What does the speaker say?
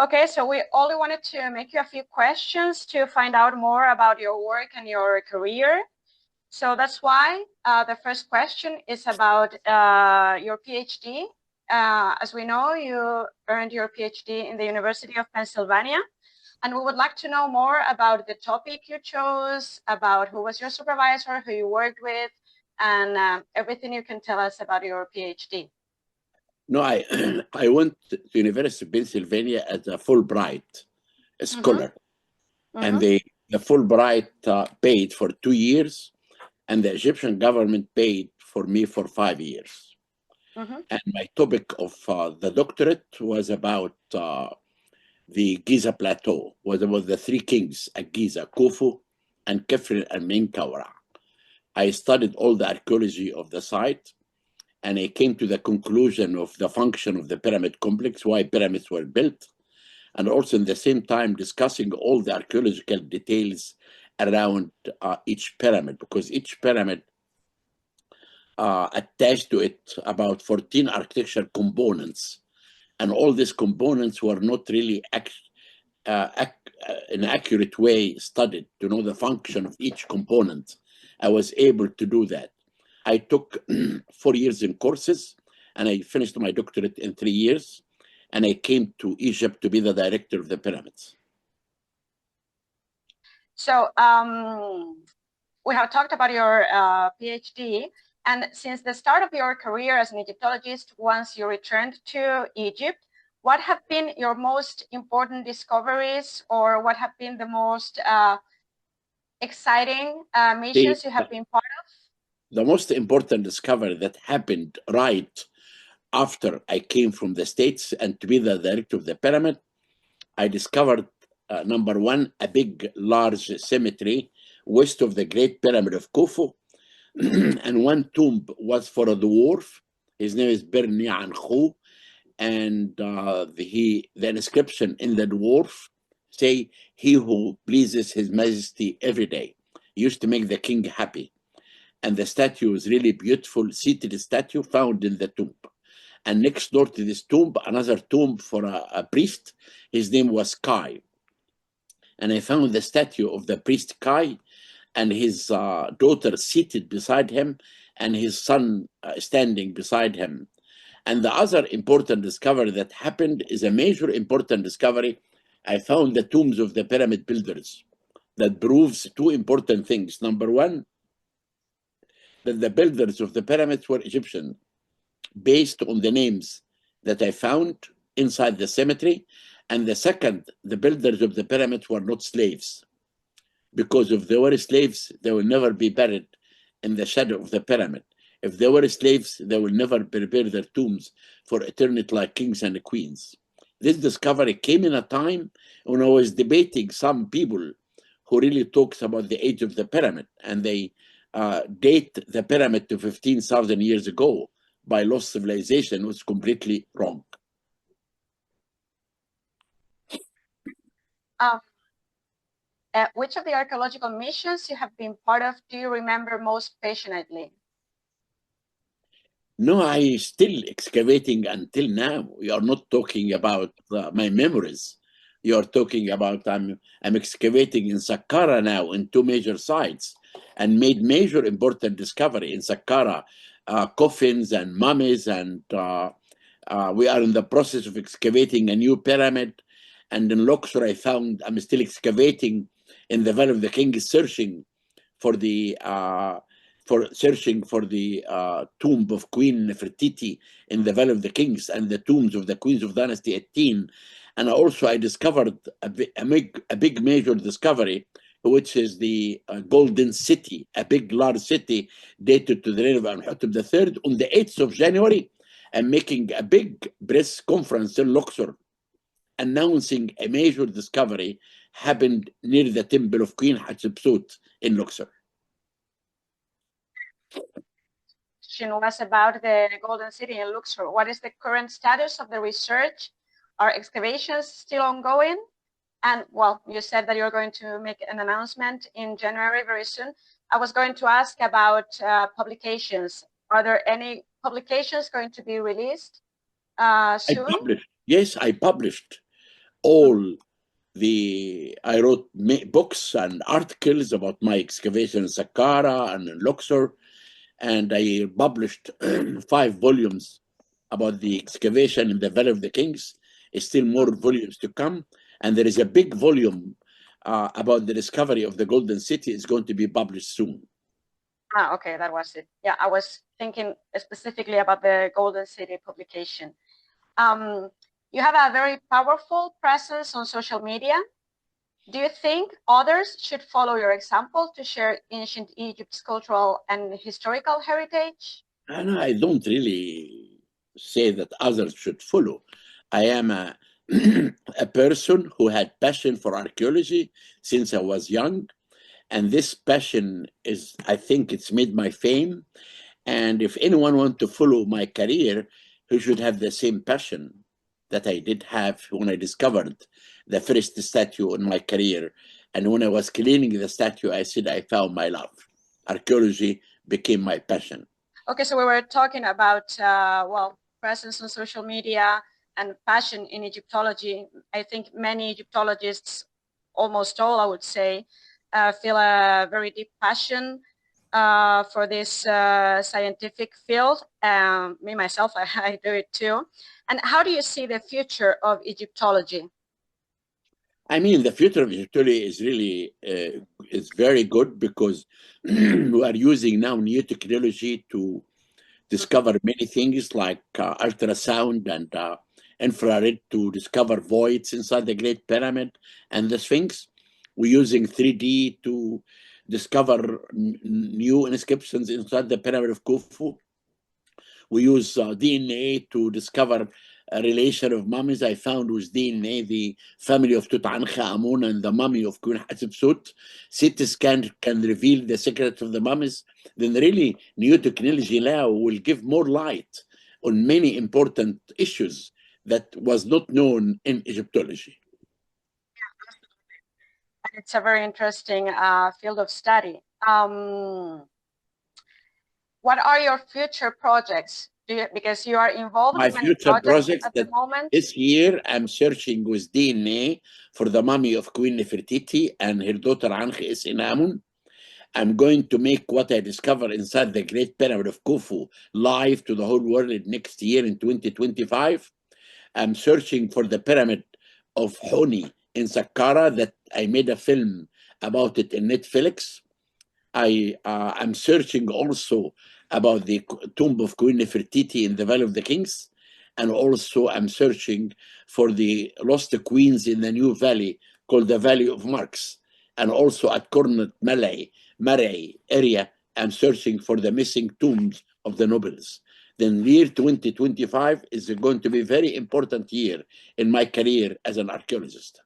Okay, so we only wanted to make you a few questions to find out more about your work and your career. So that's why the first question is about your PhD. As we know, you earned your PhD in the University of Pennsylvania, and we would like to know more about the topic you chose, about who was your supervisor, who you worked with, and everything you can tell us about your PhD. No, I I went to University of Pennsylvania as a Fulbright scholar, and the Fulbright paid for 2 years, and the Egyptian government paid for me for 5 years. And my topic of the doctorate was about the Giza Plateau, was about the three kings at Giza, Khufu and Khafre and Menkaura. I studied all the archaeology of the site, and I came to the conclusion of the function of the pyramid complex, why pyramids were built, and also in the same time discussing all the archaeological details around each pyramid, because each pyramid attached to it about 14 architectural components, and all these components were not really in an accurate way studied to know the function of each component. I was able to do that. I took 4 years in courses, and I finished my doctorate in 3 years, and I came to Egypt to be the director of the pyramids. So we have talked about your PhD, and since the start of your career as an Egyptologist, once you returned to Egypt, what have been your most important discoveries, or what have been the most exciting missions you have been part of? The most important discovery that happened right after I came from the States and to be the director of the pyramid, I discovered, number one, a big, large cemetery west of the Great Pyramid of Khufu. And one tomb was for a dwarf. His name is Berni Ankhou. And the inscription in the dwarf say, "He who pleases His Majesty every day." He used to make the king happy. And the statue is really beautiful, seated statue found in the tomb. And next door to this tomb, another tomb for a priest. His name was Kai. And I found the statue of the priest Kai, and his daughter seated beside him, and his son standing beside him. And the other important discovery that happened is a major important discovery. I found the tombs of the pyramid builders. That proves two important things. Number one, that the builders of the pyramids were Egyptian, based on the names that I found inside the cemetery. And the second, the builders of the pyramids were not slaves, because if they were slaves, they will never be buried in the shadow of the pyramid. If they were slaves, they will never prepare their tombs for eternity like kings and queens. This discovery came in a time when I was debating some people who really talks about the age of the pyramid, and they date the pyramid to 15,000 years ago by lost civilization, was completely wrong. Which of the archaeological missions you have been part of do you remember most passionately? No, I still excavating until now. We are not talking about my memories. You are talking about I'm excavating in Saqqara now in two major sites, and made major important discovery in Saqqara, coffins and mummies, and we are in the process of excavating a new pyramid. And in Luxor, I'm still excavating in the Valley of the Kings, searching for the tomb of Queen Nefertiti in the Valley of the Kings, and the tombs of the queens of Dynasty 18. And also I discovered a big major discovery, which is the Golden City, a big large city dated to the reign of Amenhotep III. On the 8th of January, I'm making a big press conference in Luxor, announcing a major discovery happened near the temple of Queen Hatshepsut in Luxor. Was about the Golden City in Luxor. What is the current status of the research? Are excavations still ongoing? And well, you said that you're going to make an announcement in January very soon. I was going to ask about publications. Are there any publications going to be released soon? Yes, I published I wrote books and articles about my excavation in Saqqara and in Luxor, and I published 5 volumes about the excavation in the Valley of the Kings. Still more volumes to come, and there is a big volume about the discovery of the Golden City is going to be published soon. Okay, that was it. Yeah, I was thinking specifically about the Golden City publication. You have a very powerful presence on social media. Do you think others should follow your example to share ancient Egypt's cultural and historical heritage? And I don't really say that others should follow. I am a, a person who had passion for archaeology since I was young. And this passion is, I think it's made my fame. And if anyone wants to follow my career, he should have the same passion that I did have when I discovered the first statue in my career. And when I was cleaning the statue, I said, I found my love. Archaeology became my passion. Okay, so we were talking about, well, presence on social media and passion in Egyptology. I think many Egyptologists, almost all, I would say, feel a very deep passion for this scientific field. Me, myself, I do it too. And how do you see the future of Egyptology? I mean, the future of Egyptology is really is very good because we are using now new technology to discover many things like ultrasound and infrared to discover voids inside the Great Pyramid and the Sphinx. We're using 3D to discover new inscriptions inside the Pyramid of Khufu. We use DNA to discover a relation of mummies. I found with DNA the family of Tutankhamun and the mummy of Queen Hatshepsut. CT scan can reveal the secrets of the mummies. Then really new technology now will give more light on many important issues that was not known in Egyptology. It's a very interesting field of study. What are your future projects? Because you are involved My in many future projects at the moment. This year, I'm searching with DNA for the mummy of Queen Nefertiti and her daughter Ankh-es Inamun. I'm going to make what I discovered inside the Great Pyramid of Khufu live to the whole world next year in 2025. I'm searching for the pyramid of Honi in Saqqara that I made a film about it in Netflix. I'm searching also about the tomb of Queen Nefertiti in the Valley of the Kings. And also I'm searching for the lost queens in the new valley called the Valley of Marks. And also at Kornet Malay area, I'm searching for the missing tombs of the nobles. Then the year 2025 is going to be a very important year in my career as an archaeologist.